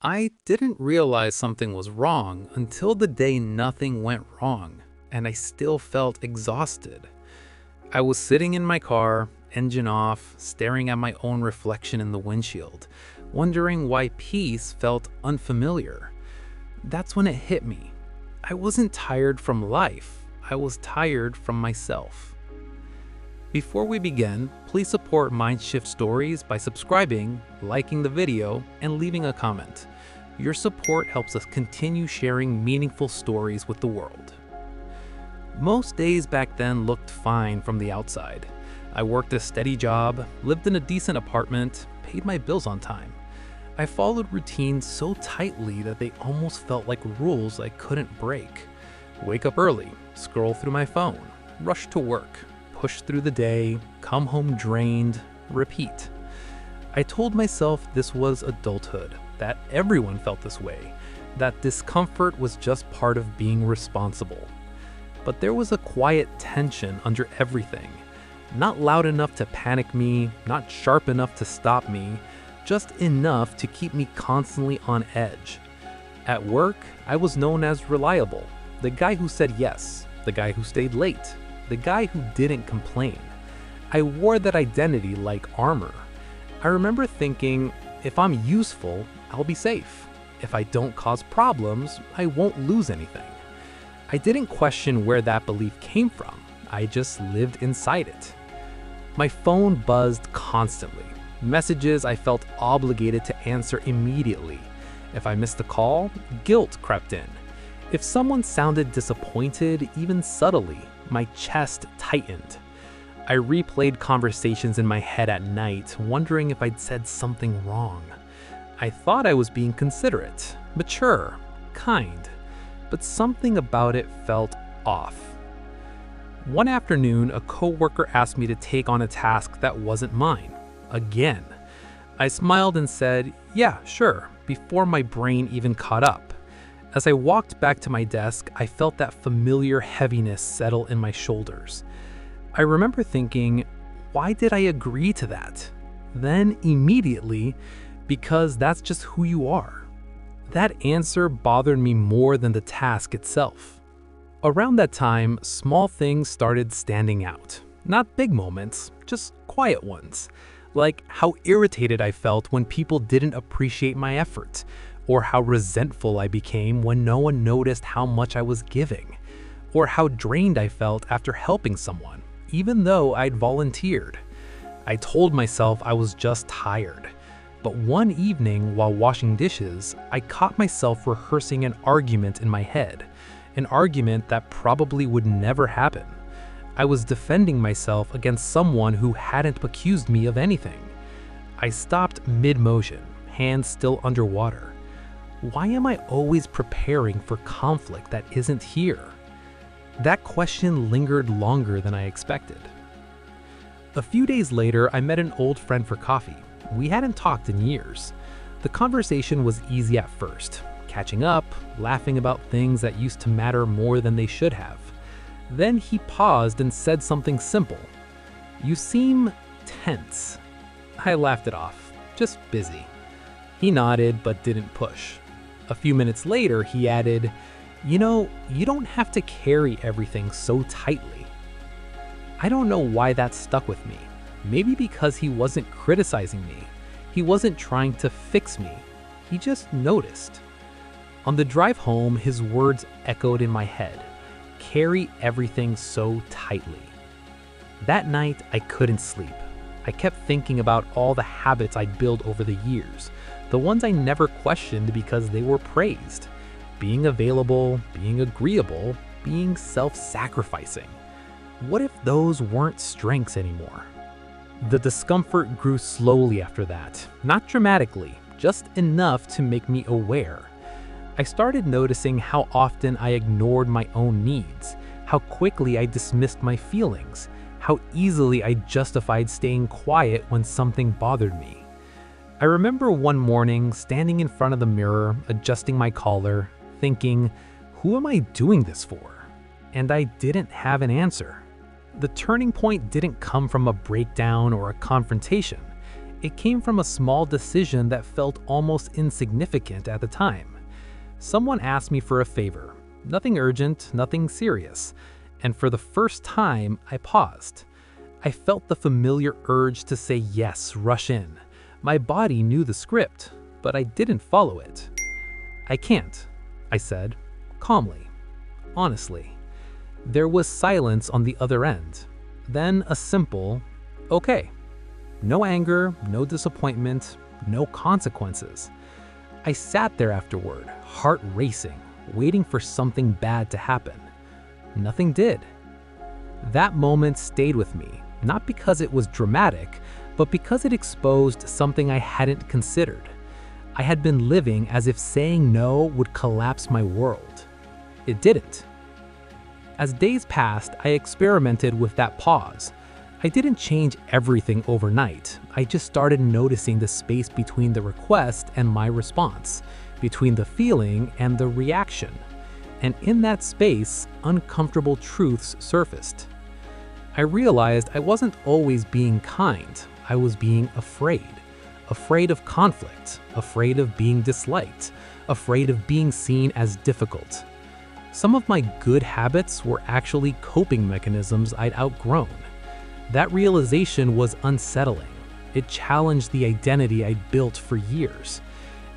I didn't realize something was wrong until the day nothing went wrong, and I still felt exhausted. I was sitting in my car, engine off, staring at my own reflection in the windshield, wondering why peace felt unfamiliar. That's when it hit me. I wasn't tired from life, I was tired from myself. Before we begin, please support MindShift Stories by subscribing, liking the video, and leaving a comment. Your support helps us continue sharing meaningful stories with the world. Most days back then looked fine from the outside. I worked a steady job, lived in a decent apartment, paid my bills on time. I followed routines so tightly that they almost felt like rules I couldn't break. Wake up early, scroll through my phone, rush to work, push through the day, come home drained, repeat. I told myself this was adulthood, that everyone felt this way, that discomfort was just part of being responsible. But there was a quiet tension under everything. Not loud enough to panic me, not sharp enough to stop me, just enough to keep me constantly on edge. At work, I was known as reliable, the guy who said yes, the guy who stayed late, the guy who didn't complain. I wore that identity like armor. I remember thinking, if I'm useful, I'll be safe. If I don't cause problems, I won't lose anything. I didn't question where that belief came from. I just lived inside it. My phone buzzed constantly. Messages I felt obligated to answer immediately. If I missed a call, guilt crept in. If someone sounded disappointed, even subtly, my chest tightened. I replayed conversations in my head at night, wondering if I'd said something wrong. I thought I was being considerate, mature, kind, but something about it felt off. One afternoon, a coworker asked me to take on a task that wasn't mine. Again. I smiled and said, "Yeah, sure," before my brain even caught up. As I walked back to my desk, I felt that familiar heaviness settle in my shoulders. I remember thinking, why did I agree to that? Then immediately, because that's just who you are. That answer bothered me more than the task itself. Around that time, small things started standing out. Not big moments, just quiet ones. Like how irritated I felt when people didn't appreciate my effort, or how resentful I became when no one noticed how much I was giving, or how drained I felt after helping someone, even though I'd volunteered. I told myself I was just tired. But one evening while washing dishes, I caught myself rehearsing an argument in my head, an argument that probably would never happen. I was defending myself against someone who hadn't accused me of anything. I stopped mid-motion, hands still underwater. Why am I always preparing for conflict that isn't here? That question lingered longer than I expected. A few days later, I met an old friend for coffee. We hadn't talked in years. The conversation was easy at first, catching up, laughing about things that used to matter more than they should have. Then he paused and said something simple. "You seem tense." I laughed it off, just busy. He nodded but didn't push. A few minutes later, he added, "You know, you don't have to carry everything so tightly." I don't know why that stuck with me. Maybe because he wasn't criticizing me. He wasn't trying to fix me. He just noticed. On the drive home, his words echoed in my head. Carry everything so tightly. That night, I couldn't sleep. I kept thinking about all the habits I'd built over the years, the ones I never questioned because they were praised. Being available, being agreeable, being self-sacrificing. What if those weren't strengths anymore? The discomfort grew slowly after that, not dramatically, just enough to make me aware. I started noticing how often I ignored my own needs, how quickly I dismissed my feelings, how easily I justified staying quiet when something bothered me. I remember one morning standing in front of the mirror, adjusting my collar, thinking, who am I doing this for? And I didn't have an answer. The turning point didn't come from a breakdown or a confrontation. It came from a small decision that felt almost insignificant at the time. Someone asked me for a favor. Nothing urgent, nothing serious. And for the first time, I paused. I felt the familiar urge to say yes, rush in. My body knew the script, but I didn't follow it. "I can't," I said, calmly, honestly. There was silence on the other end. Then a simple, "Okay." No anger, no disappointment, no consequences. I sat there afterward, heart racing, waiting for something bad to happen. Nothing did. That moment stayed with me, not because it was dramatic, but because it exposed something I hadn't considered. I had been living as if saying no would collapse my world. It didn't. As days passed, I experimented with that pause. I didn't change everything overnight. I just started noticing the space between the request and my response, between the feeling and the reaction. And in that space, uncomfortable truths surfaced. I realized I wasn't always being kind. I was being afraid. Afraid of conflict, afraid of being disliked, afraid of being seen as difficult. Some of my good habits were actually coping mechanisms I'd outgrown. That realization was unsettling. It challenged the identity I'd built for years.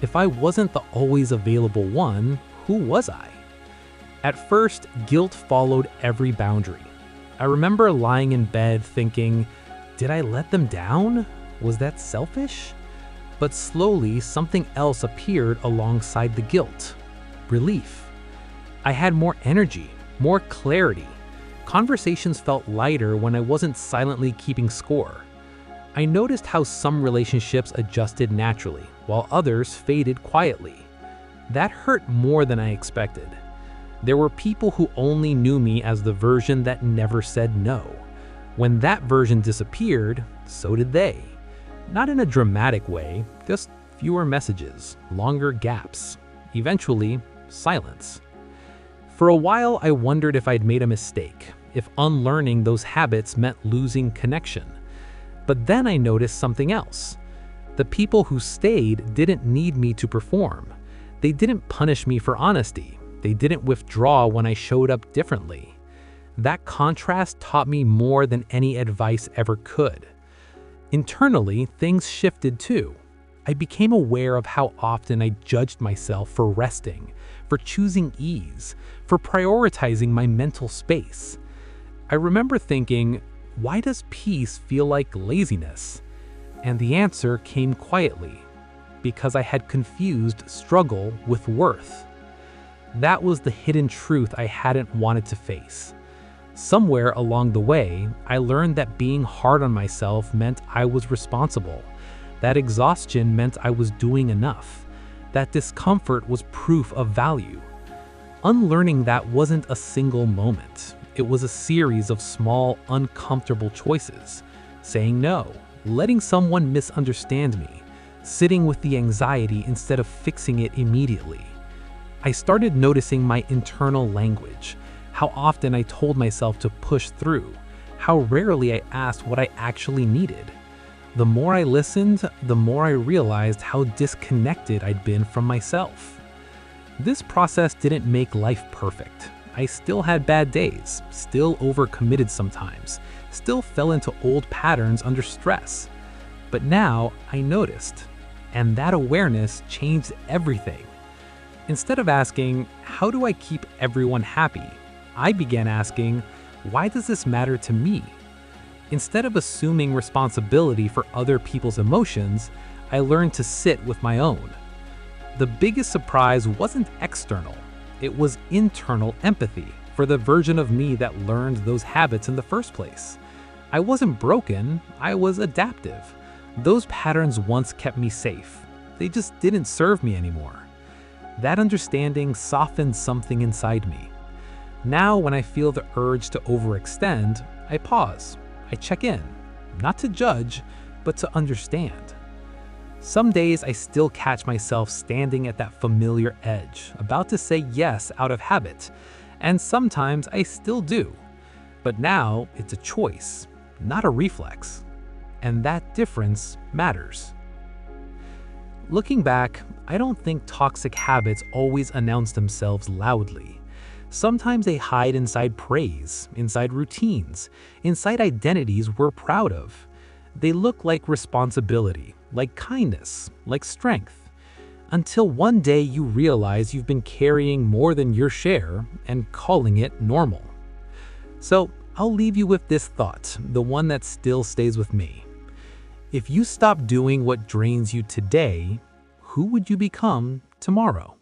If I wasn't the always available one, who was I? At first, guilt followed every boundary. I remember lying in bed thinking, did I let them down? Was that selfish? But slowly, something else appeared alongside the guilt. Relief. I had more energy, more clarity. Conversations felt lighter when I wasn't silently keeping score. I noticed how some relationships adjusted naturally, while others faded quietly. That hurt more than I expected. There were people who only knew me as the version that never said no. When that version disappeared, so did they. Not in a dramatic way, just fewer messages, longer gaps. Eventually, silence. For a while, I wondered if I'd made a mistake, if unlearning those habits meant losing connection. But then I noticed something else. The people who stayed didn't need me to perform. They didn't punish me for honesty. They didn't withdraw when I showed up differently. That contrast taught me more than any advice ever could. Internally, things shifted too. I became aware of how often I judged myself for resting, for choosing ease, for prioritizing my mental space. I remember thinking, why does peace feel like laziness? And the answer came quietly, because I had confused struggle with worth. That was the hidden truth I hadn't wanted to face. Somewhere along the way, I learned that being hard on myself meant I was responsible. That exhaustion meant I was doing enough. That discomfort was proof of value. Unlearning that wasn't a single moment. It was a series of small, uncomfortable choices. Saying no, letting someone misunderstand me, sitting with the anxiety instead of fixing it immediately. I started noticing my internal language, how often I told myself to push through, how rarely I asked what I actually needed. The more I listened, the more I realized how disconnected I'd been from myself. This process didn't make life perfect. I still had bad days, still overcommitted sometimes, still fell into old patterns under stress. But now I noticed, and that awareness changed everything. Instead of asking, how do I keep everyone happy? I began asking, why does this matter to me? Instead of assuming responsibility for other people's emotions, I learned to sit with my own. The biggest surprise wasn't external. It was internal empathy for the version of me that learned those habits in the first place. I wasn't broken, I was adaptive. Those patterns once kept me safe. They just didn't serve me anymore. That understanding softened something inside me. Now, when I feel the urge to overextend, I pause. I check in, not to judge, but to understand. Some days I still catch myself standing at that familiar edge, about to say yes out of habit, and sometimes I still do. But now it's a choice, not a reflex. and that difference matters. Looking back, I don't think toxic habits always announce themselves loudly. Sometimes they hide inside praise, inside routines, inside identities we're proud of. They look like responsibility, like kindness, like strength. Until one day you realize you've been carrying more than your share and calling it normal. So I'll leave you with this thought, the one that still stays with me. If you stop doing what drains you today, who would you become tomorrow?